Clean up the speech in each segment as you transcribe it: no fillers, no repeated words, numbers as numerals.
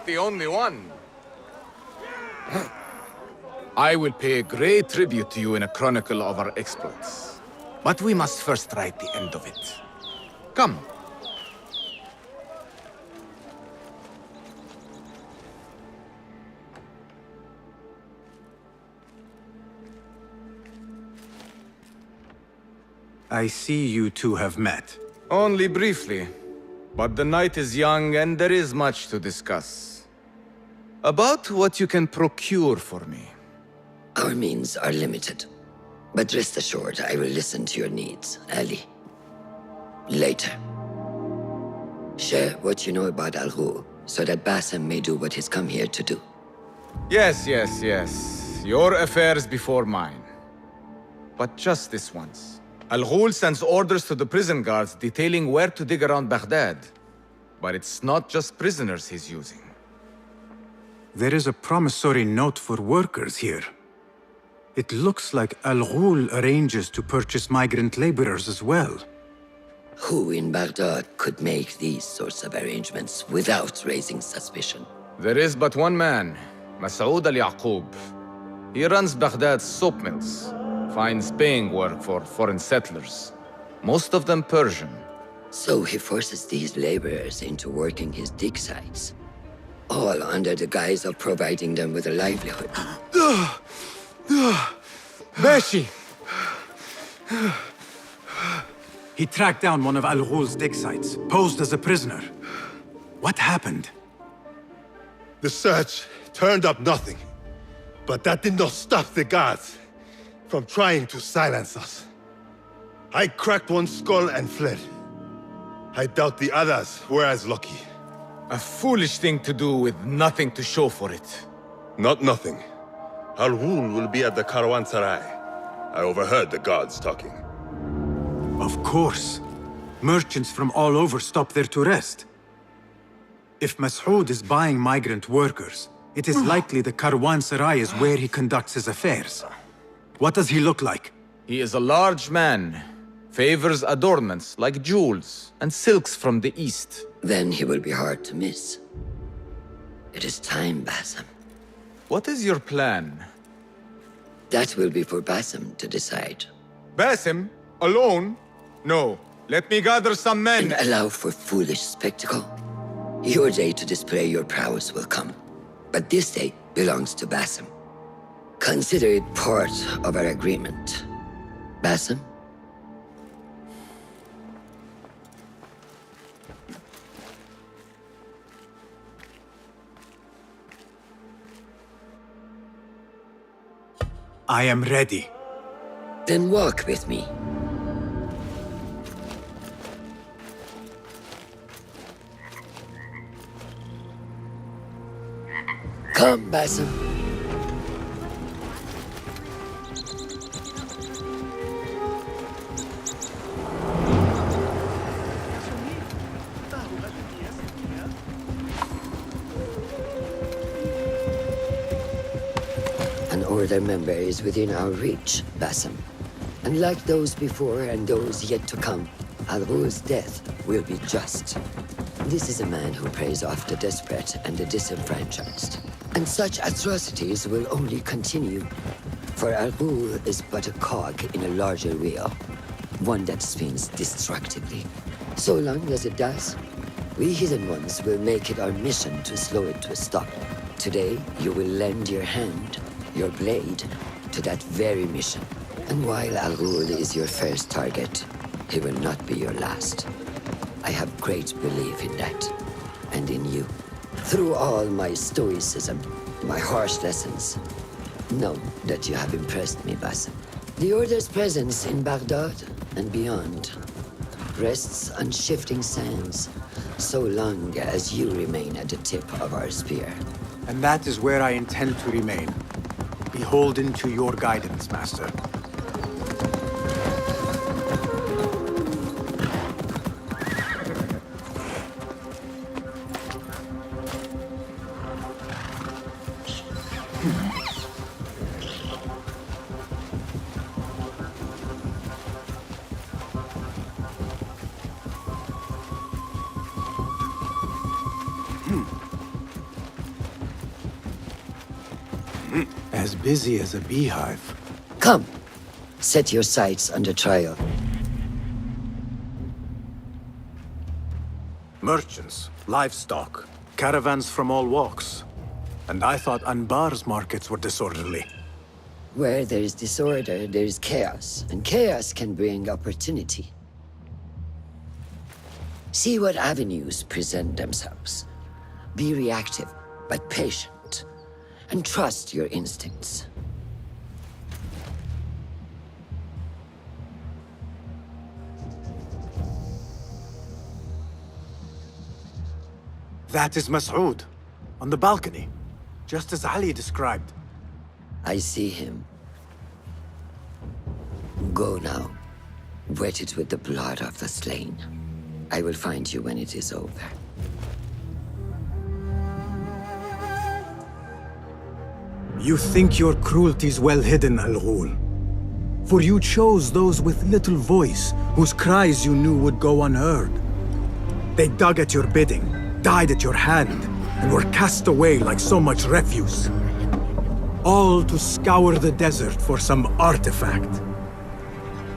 the only one. I will pay great tribute to you in a chronicle of our exploits. But we must first write the end of it. Come. I see you two have met. Only briefly. But the night is young and there is much to discuss. About what you can procure for me. Our means are limited. But rest assured, I will listen to your needs, Ali. Later. Share what you know about Al Ghul, so that Bassem may do what he's come here to do. Yes. Your affairs before mine. But just this once. Al Ghul sends orders to the prison guards detailing where to dig around Baghdad. But it's not just prisoners he's using. There is a promissory note for workers here. It looks like Al Ghul arranges to purchase migrant laborers as well. Who in Baghdad could make these sorts of arrangements without raising suspicion? There is but one man, Masoud al-Yaqub. He runs Baghdad's soap mills, finds paying work for foreign settlers, most of them Persian. So he forces these laborers into working his dig sites, all under the guise of providing them with a livelihood. Bashi! He tracked down one of Al Ghul's dig sites, posed as a prisoner. What happened? The search turned up nothing. But that did not stop the guards from trying to silence us. I cracked one skull and fled. I doubt the others were as lucky. A foolish thing to do with nothing to show for it. Not nothing. Al Ghul will be at the Caravanserai. I overheard the guards talking. Of course. Merchants from all over stop there to rest. If Masoud is buying migrant workers, it is likely the Caravanserai is where he conducts his affairs. What does he look like? He is a large man, favors adornments like jewels and silks from the east. Then he will be hard to miss. It is time, Bassem. What is your plan? That will be for Bassem to decide. Basim? Alone? No. Let me gather some men. And allow for foolish spectacle. Your day to display your prowess will come. But this day belongs to Bassem. Consider it part of our agreement. Bassem? I am ready. Then walk with me. Come, Bassem. An Order member is within our reach, Bassem. And like those before and those yet to come, Al Ghul's death will be just. This is a man who preys off the desperate and the disenfranchised. And such atrocities will only continue. For Al Ghul is but a cog in a larger wheel, one that spins destructively. So long as it does, we Hidden Ones will make it our mission to slow it to a stop. Today, you will lend your hand, your blade, to that very mission. And while Al Ghul is your first target, he will not be your last. I have great belief in that, and in you. Through all my stoicism, my harsh lessons, know that you have impressed me, Bassem. The Order's presence in Baghdad and beyond rests on shifting sands, so long as you remain at the tip of our spear. And that is where I intend to remain. Beholden to your guidance, Master. As busy as a beehive. Come, set your sights under trial. Merchants, livestock, caravans from all walks. And I thought Anbar's markets were disorderly. Where there is disorder, there is chaos, and chaos can bring opportunity. See what avenues present themselves. Be reactive, but patient, and trust your instincts. That is Mas'ud, on the balcony, just as Ali described. I see him. Go now. Wet it with the blood of the slain. I will find you when it is over. You think your cruelties well hidden, Al-Ghul. For you chose those with little voice, whose cries you knew would go unheard. They dug at your bidding, died at your hand, and were cast away like so much refuse. All to scour the desert for some artifact.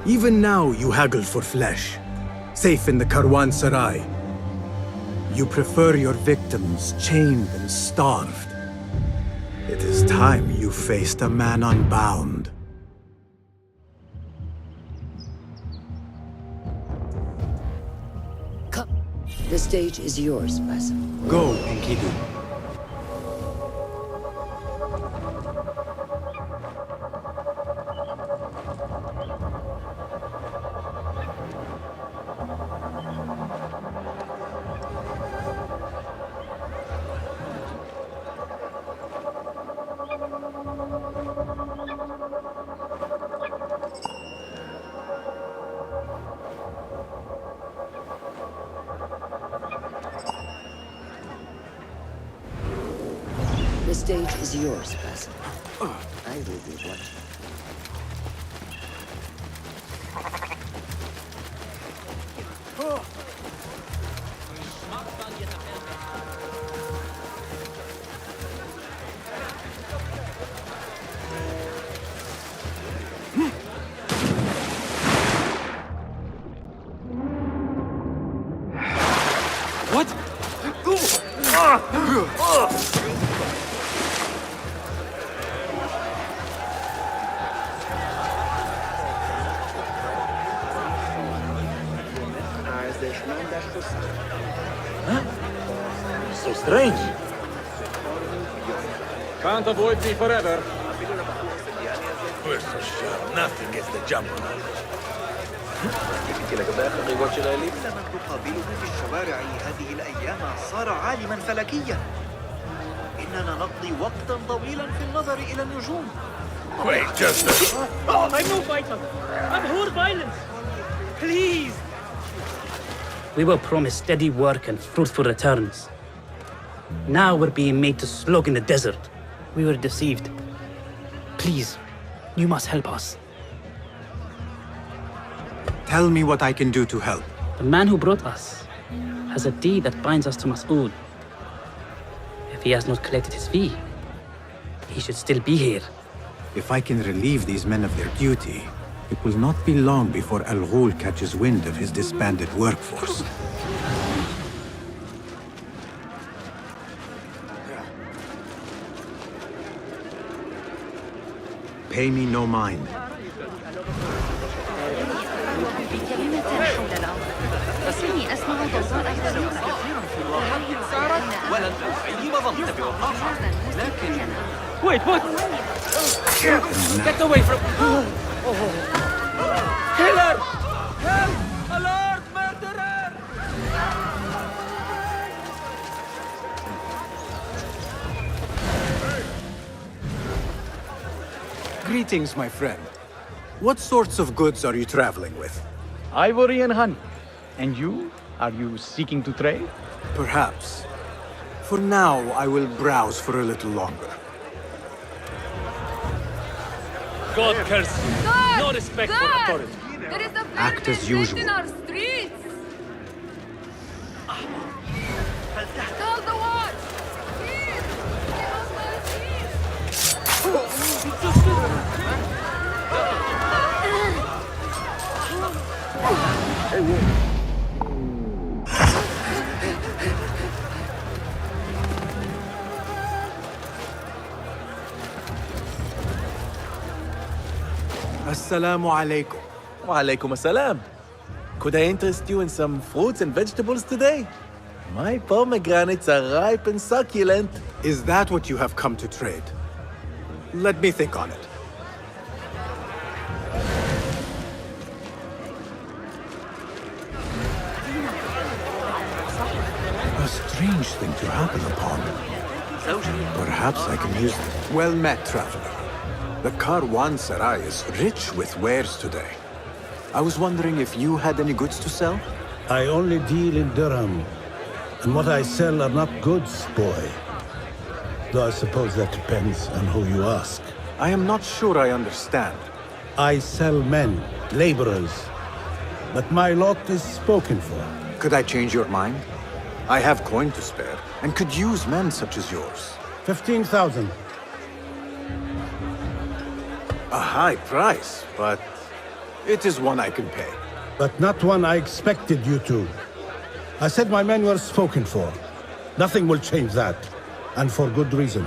Even now you haggle for flesh, safe in the Karwansarai. You prefer your victims chained and starved. It is time you faced a man unbound. Come. The stage is yours, Basim. Go, Enkidu. The stage is yours, Basim. I will be watching. So strange. Can't avoid me forever. We're so sure nothing gets the jump on us. من تقابله في الشوارع هذه الأيام صار عالما فلكيا. إننا نقضي وقتا طويلا في النظر إلى النجوم. Wait, just a... I'm no fighter. Abhor violence. Please. We were promised steady work and fruitful returns. Now we're being made to slog in the desert. We were deceived. Please, you must help us. Tell me what I can do to help. The man who brought us has a deed that binds us to Mas'ud. If he has not collected his fee, he should still be here. If I can relieve these men of their duty, it will not be long before Al-Ghul catches wind of his disbanded workforce. Pay me no mind. Wait, what? Get away from... Killer! Help! Alert! Murderer! Greetings, my friend. What sorts of goods are you traveling with? Ivory and honey. And you? Are you seeking to trade? Perhaps. For now, I will browse for a little longer. God curse you. No respect for authority. There is a Act as usual. in our streets. Call the watch. Here, get on my feet. Assalamu alaikum. Wa alaikum assalam. Could I interest you in some fruits and vegetables today? My pomegranates are ripe and succulent. Is that what you have come to trade? Let me think on it. A strange thing to happen upon. Perhaps I can use it. Well met, traveler. The Caravanserai is rich with wares today. I was wondering if you had any goods to sell? I only deal in dirham, and what I sell are not goods, boy. Though I suppose that depends on who you ask. I am not sure I understand. I sell men, laborers, but my lot is spoken for. Could I change your mind? I have coin to spare, and could use men such as yours. 15,000. A high price, but it is one I can pay. But not one I expected you to. I said my men were spoken for. Nothing will change that, and for good reason.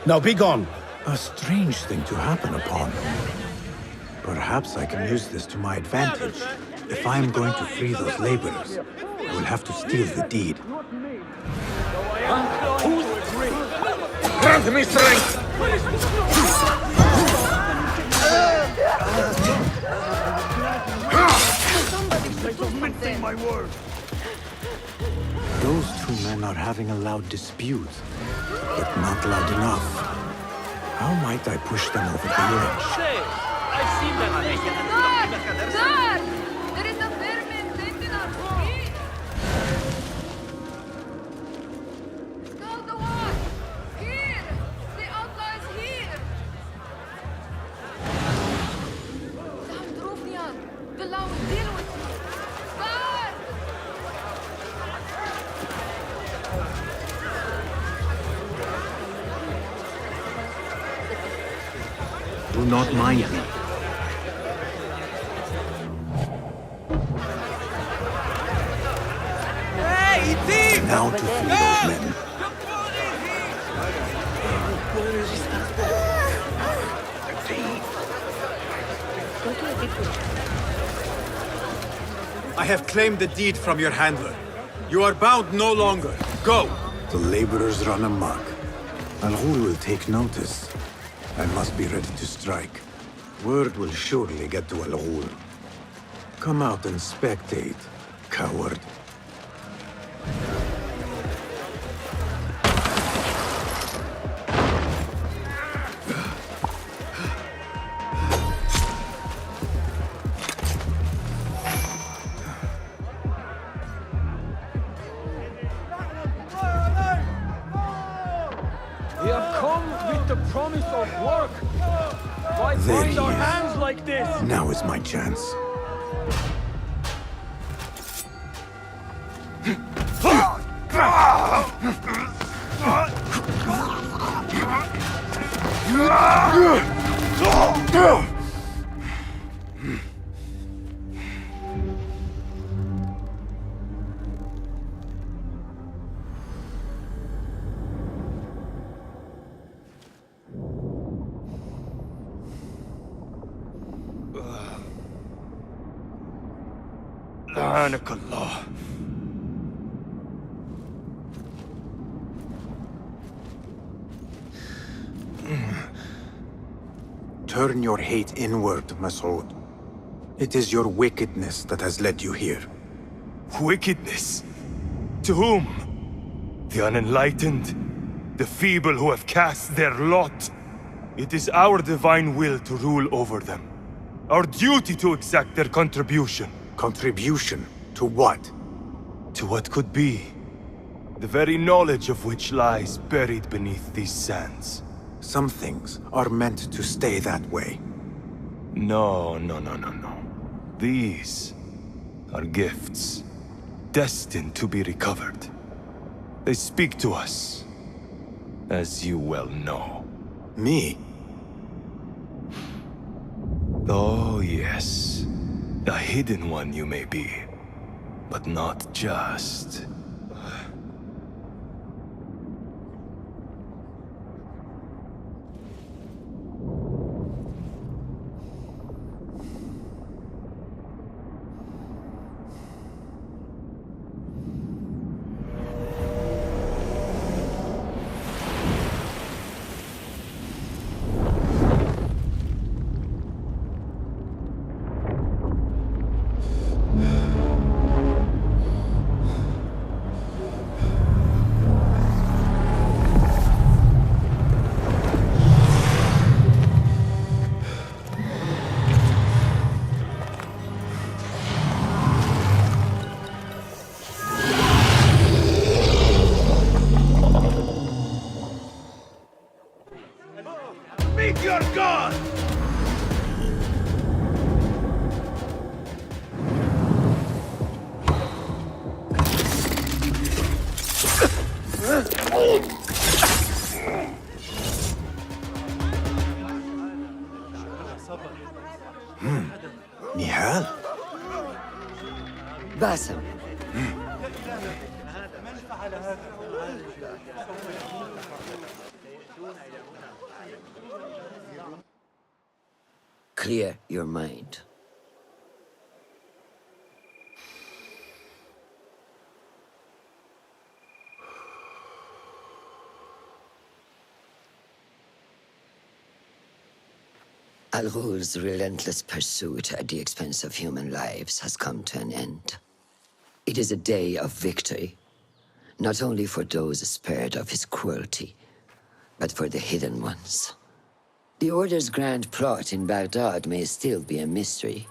Now be gone. A strange thing to happen upon. Perhaps I can use this to my advantage. If I am going to free those laborers, I will have to steal the deed. Grant me strength! Those two men are having a loud dispute, but not loud enough. How might I push them over the edge? I've seen that thing. Dad! There is a vermin pinned in our feet! Call the one! Here! The outlaw is here! Sam Drufnian! The law will deal with you! Bad! Do not mind me. Now to free those men. I have claimed the deed from your handler. You are bound no longer. Go! The laborers run amok. Al-Ghul will take notice. I must be ready to strike. Word will surely get to Al-Ghul. Come out and spectate, coward. We have come with the promise of work. Why There bind he our is. hands like this? Now is my chance. لعنك الله. Turn your hate inward, Mas'ud. It is your wickedness that has led you here. Wickedness? To whom? The unenlightened? The feeble who have cast their lot? It is our divine will to rule over them. Our duty to exact their contribution. Contribution to what? To what could be. The very knowledge of which lies buried beneath these sands. Some things are meant to stay that way. No. These are gifts, destined to be recovered. They speak to us, as you well know. Me? Oh, yes. A hidden one you may be, but not just. Meet your god! Nihal? Basim. Clear your mind. Al-Ghul's relentless pursuit at the expense of human lives has come to an end. It is a day of victory, not only for those spared of his cruelty, but for the hidden ones. The Order's grand plot in Baghdad may still be a mystery,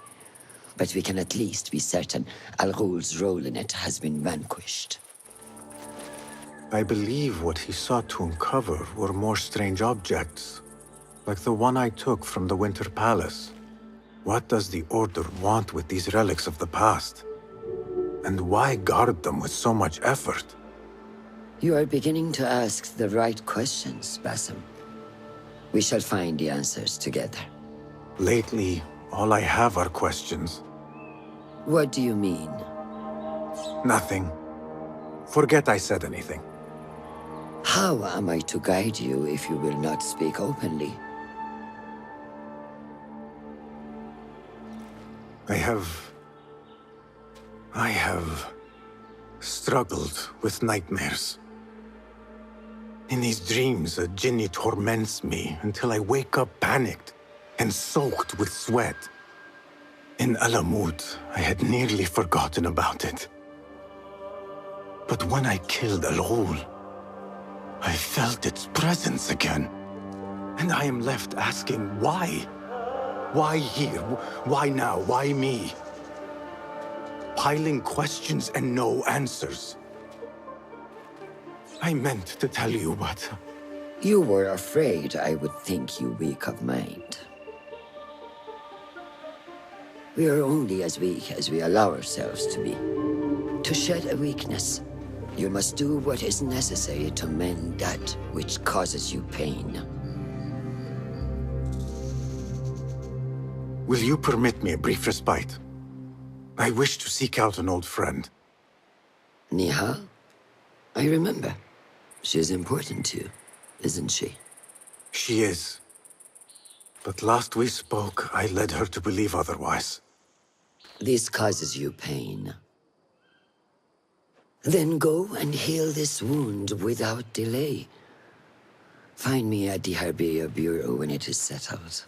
but we can at least be certain Al-Ghul's role in it has been vanquished. I believe what he sought to uncover were more strange objects, like the one I took from the Winter Palace. What does the Order want with these relics of the past? And why guard them with so much effort? You are beginning to ask the right questions, Basim. We shall find the answers together. Lately, all I have are questions. What do you mean? Nothing. Forget I said anything. How am I to guide you if you will not speak openly? I have struggled with nightmares. In these dreams, a jinni torments me until I wake up panicked and soaked with sweat. In Alamut, I had nearly forgotten about it. But when I killed Al-Ghul, I felt its presence again. And I am left asking why? Why here? Why now? Why me? Piling questions and no answers. I meant to tell you, but... You were afraid I would think you weak of mind. We are only as weak as we allow ourselves to be. To shed a weakness, you must do what is necessary to mend that which causes you pain. Will you permit me a brief respite? I wish to seek out an old friend. Nihal? I remember. She is important to you, isn't she? She is. But last we spoke, I led her to believe otherwise. This causes you pain. Then go and heal this wound without delay. Find me at the Harbiya Bureau when it is settled.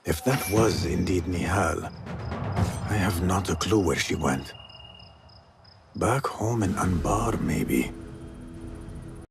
If that was indeed Nihal, I have not a clue where she went. Back home in Anbar, maybe.